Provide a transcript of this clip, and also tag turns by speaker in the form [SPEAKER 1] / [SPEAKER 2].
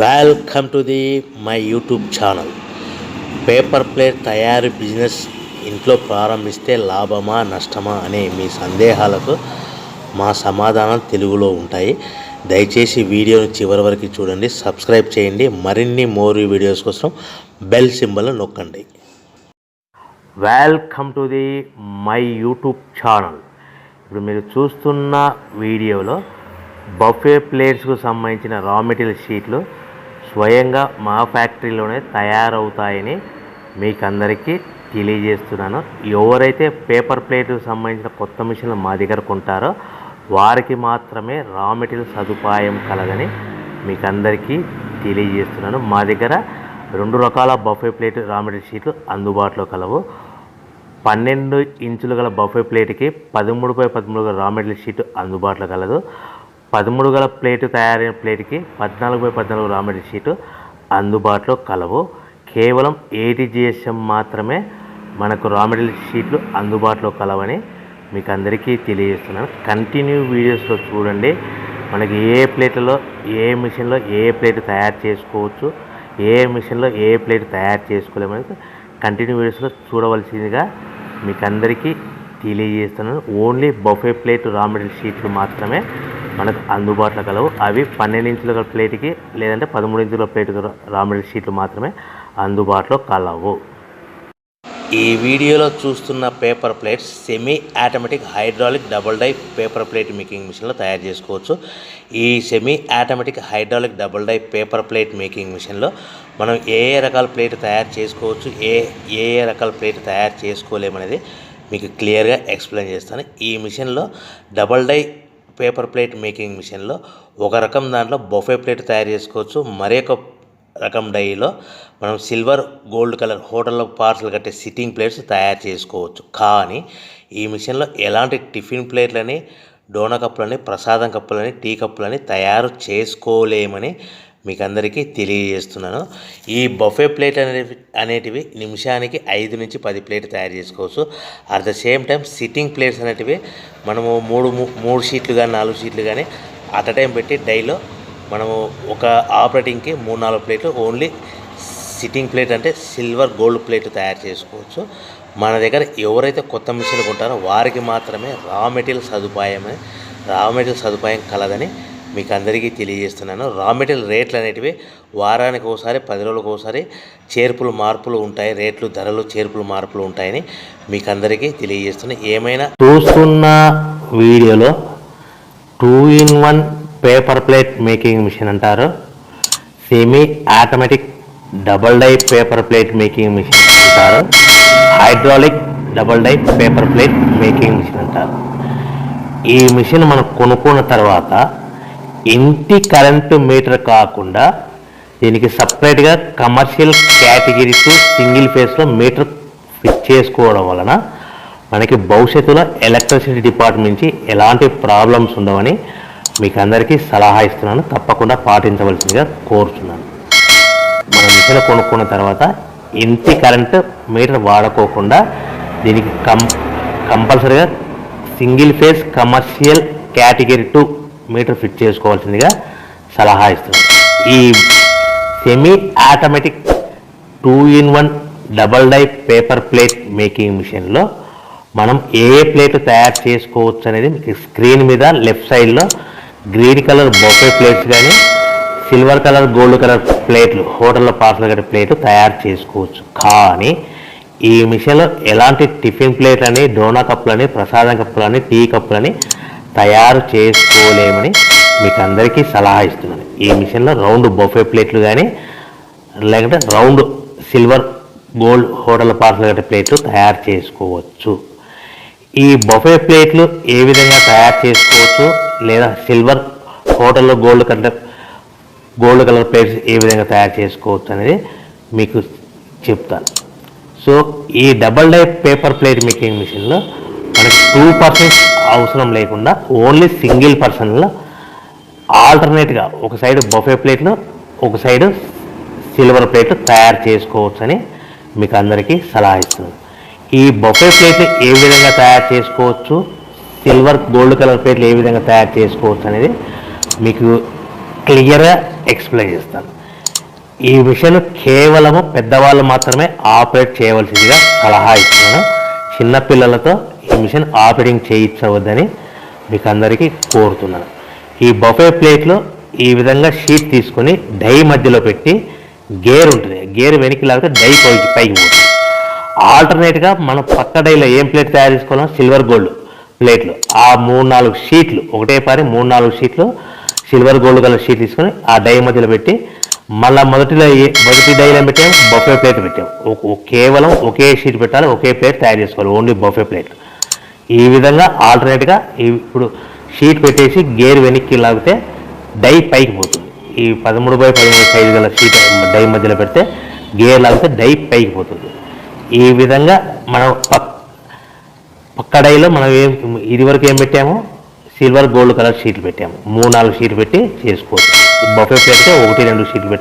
[SPEAKER 1] Welcome to the my YouTube channel. Paper plate తయారీ business ఇంట్లో ప్రారంభిస్తే లాభమా నష్టమా అనే మీ సందేహాలకు మా సమాధానం తెలుగులో ఉంటాయి. దయచేసి వీడియోని చివరి వరకు చూడండి, సబ్స్క్రైబ్ చేయండి. మరిన్ని వీడియోస్ కోసం బెల్ సింబల్ నొక్కండి. Welcome to the my YouTube channel. ఇప్పుడు మీరు చూస్తున్న వీడియోలో బఫే ప్లేట్స్కు సంబంధించిన రా మెటీరియల్ షీట్లు స్వయంగా మా ఫ్యాక్టరీలోనే తయారవుతాయని మీకు అందరికీ తెలియజేస్తున్నాను. ఎవరైతే పేపర్ ప్లేట్కు సంబంధించిన కొత్త మిషన్లు మా దగ్గర కొంటారో వారికి మాత్రమే రా మెటీరియల్ సదుపాయం కలదని మీకు అందరికీ తెలియజేస్తున్నాను. మా దగ్గర 2 రకాల బఫే ప్లేట్ రా మెటీరియల్ షీట్లు అందుబాటులో కలవు. 12 ఇంచులు గల బఫే ప్లేట్కి 13x13 గల రా మెటీరియల్ షీట్ అందుబాటులో కలదు. 13 గల ప్లేటు తయారైన ప్లేట్కి 14x14 రా మెటీరియల్ షీటు అందుబాటులో కలవు. కేవలం 80 GSM మాత్రమే మనకు రా మెటీరియల్ షీట్లు అందుబాటులో కలవని మీకు అందరికీ తెలియజేస్తున్నాను. కంటిన్యూ వీడియోస్లో చూడండి. మనకి ఏ ప్లేట్లలో ఏ మిషన్లో ఏ ప్లేట్ తయారు చేసుకోవచ్చు, ఏ మిషన్లో ఏ ప్లేట్ తయారు చేసుకోలేమని కంటిన్యూ వీడియోస్లో చూడవలసిందిగా మీకు అందరికీ తెలియజేస్తున్నాను. Only buffet plate raw material షీట్లు మాత్రమే మనకు అందుబాటులో కలవు. అవి 12 ఇంచుల ప్లేట్కి లేదంటే 13 ఇంచుల ప్లేట్ రా మెటీరియల్ షీట్లు మాత్రమే అందుబాటులో కలవు. ఈ వీడియోలో చూస్తున్న paper plates semi automatic hydraulic double die paper plate making మిషన్లో తయారు చేసుకోవచ్చు. ఈ semi automatic hydraulic double die paper plate making మిషన్లో మనం ఏ రకాల ప్లేట్ తయారు చేసుకోవచ్చు, ఏ రకాల ప్లేట్ తయారు చేసుకోలేమనేది మీకు క్లియర్గా ఎక్స్ప్లెయిన్ చేస్తాను. ఈ మిషన్లో double die paper plate making మిషన్లో ఒక రకం దాంట్లో బఫే ప్లేట్ తయారు చేసుకోవచ్చు. మరొక రకం డైలో మనం సిల్వర్ గోల్డ్ కలర్ హోటల్లో పార్సల్ కట్టే సిట్టింగ్ ప్లేట్స్ తయారు చేసుకోవచ్చు. కానీ ఈ మిషన్లో ఎలాంటి టిఫిన్ ప్లేట్లని, డోనా కప్పులని, ప్రసాదం కప్పులని, టీ కప్పులని తయారు చేసుకోలేమని మీకు అందరికీ తెలియజేస్తున్నాను. ఈ బఫే ప్లేట్ అనేటివి నిమిషానికి 5 నుంచి 10 ప్లేట్ తయారు చేసుకోవచ్చు. At the same time sitting plates అనేటివి మనము 3 షీట్లు కానీ 4 షీట్లు కానీ అట్ అ టైం పెట్టి డైలో మనము ఒక ఆపరేటింగ్కి 3-4 ప్లేట్లు ఓన్లీ సిట్టింగ్ ప్లేట్ అంటే సిల్వర్ గోల్డ్ ప్లేట్ తయారు చేసుకోవచ్చు. మన దగ్గర ఎవరైతే కొత్త మిషన్లు కొంటారో వారికి మాత్రమే రా మెటీరియల్ సదుపాయం కలదని మీకు అందరికీ తెలియజేస్తున్నాను. రా మెటీరియల్ రేట్లు అనేటివి వారానికి ఒకసారి 10 రోజులకు ఒకసారి మార్పులు ఉంటాయి. రేట్లు ధరలు మార్పులు ఉంటాయని మీకు అందరికీ తెలియజేస్తున్నాను. ఏమైనా చూస్తున్న వీడియోలో 2-in-1 paper plate making machine అంటారు, semi automatic double die paper plate making machine అంటారు, hydraulic double die paper plate making machine అంటారు. ఈ మిషన్ మనం కొనుక్కున్న తర్వాత ఇంటి కరెంటు మీటర్ కాకుండా దీనికి సపరేట్గా కమర్షియల్ కేటగిరీస్ సింగిల్ ఫేస్లో మీటర్ ఫిట్ చేసుకోవడం వలన మనకి భవిష్యత్తులో ఎలక్ట్రిసిటీ డిపార్ట్మెంట్ నుంచి ఎలాంటి ప్రాబ్లమ్స్ ఉండవని మీకు అందరికీ సలహా ఇస్తున్నాను. తప్పకుండా పాటించవలసిందిగా కోరుతున్నాను. మనం మిషన్ కొనుక్కున్న తర్వాత ఇంటి కరెంటు మీటర్ వాడుకోకుండా దీనికి కంపల్సరీగా single phase commercial category 2 metre fit చేసుకోవాల్సిందిగా సలహా ఇస్తున్నాను. ఈ semi automatic 2-in-1 double die paper plate making మిషన్లో మనం ఏ ప్లేట్ తయారు చేసుకోవచ్చు అనేది మీకు స్క్రీన్ మీద లెఫ్ట్ సైడ్లో గ్రీన్ కలర్ బొఫే ప్లేట్స్ కానీ సిల్వర్ కలర్ గోల్డ్ కలర్ ప్లేట్లు హోటల్లో పార్సల్ కట్టే ప్లేట్లు తయారు చేసుకోవచ్చు. కానీ ఈ మిషన్లో ఎలాంటి టిఫిన్ ప్లేట్లని, డోనా కప్పులని, ప్రసాదం కప్పులని, టీ కప్పులని తయారు చేసుకోలేమని మీకు అందరికీ సలహా ఇస్తున్నాను. ఈ మిషన్లో రౌండ్ బొఫే ప్లేట్లు కానీ లేకుంటే round silver gold hotel parcel కట్టే ప్లేట్లు తయారు చేసుకోవచ్చు. ఈ బొఫే ప్లేట్లు ఏ విధంగా తయారు చేసుకోవచ్చు లేదా సిల్వర్ హోటల్లో గోల్డ్ కలర్ ప్లేట్స్ ఏ విధంగా తయారు చేసుకోవచ్చు అనేది మీకు చెప్తాను. సో ఈ double die paper plate making మిషన్లో మనకి 2 పర్సన్స్ అవసరం లేకుండా ఓన్లీ సింగిల్ పర్సన్లో ఆల్టర్నేట్గా ఒక సైడ్ బఫే ప్లేట్లు ఒక సైడ్ సిల్వర్ ప్లేట్లు తయారు చేసుకోవచ్చు అని మీకు అందరికీ సలహా ఇస్తున్నాను. ఈ బఫే ప్లేట్లు ఏ విధంగా తయారు చేసుకోవచ్చు, సిల్వర్ గోల్డ్ కలర్ ప్లేట్లు ఏ విధంగా తయారు చేసుకోవచ్చు అనేది మీకు క్లియర్గా ఎక్స్ప్లెయిన్ చేస్తాను. ఈ మిషన్ కేవలము పెద్దవాళ్ళు మాత్రమే ఆపరేట్ చేయవలసిందిగా సలహా ఇస్తున్నాను. చిన్నపిల్లలతో ఈ మిషన్ ఆపరేటింగ్ చేయించవద్దని మీకు అందరికీ కోరుతున్నాను. ఈ బఫే ప్లేట్లో ఈ విధంగా షీట్ తీసుకొని డై మధ్యలో పెట్టి గేర్ ఉంటుంది, గేర్ వెనక్కి లాగితే డై పైకి పోతుంది. ఆల్టర్నేట్గా మనం పక్క డైలో ఏం ప్లేట్ తయారు చేసుకోవాలో సిల్వర్ గోల్డ్ ప్లేట్లు ఆ 3-4 షీట్లు ఒకటే పారి 3-4 షీట్లు సిల్వర్ గోల్డ్ కలర్ షీట్ తీసుకొని ఆ డై మధ్యలో పెట్టి మళ్ళీ మొదటి డైలో పెట్టాము, బఫే ప్లేట్ పెట్టాము. కేవలం ఒకే షీట్ పెట్టాలి, ఒకే ప్లేట్ తయారు చేసుకోవాలి, ఓన్లీ బఫే ప్లేట్. ఈ విధంగా ఆల్టర్నేట్గా ఇప్పుడు షీట్ పెట్టేసి గేర్ వెనక్కి లాగితే డై పైకి పోతుంది. ఈ 13x13 సైజు గల షీట్ డై మధ్యలో పెడితే గేర్ లాగితే డై పైకి పోతుంది. ఈ విధంగా మనం పక్క డైలో మనం ఇదివరకు ఏం పెట్టాము, సిల్వర్ గోల్డ్ కలర్ షీట్లు పెట్టాము. 3-4 షీట్లు పెట్టి చేసుకోవచ్చు. బఫే ప్లేట్కి 1-2 షీట్లు పెట్టి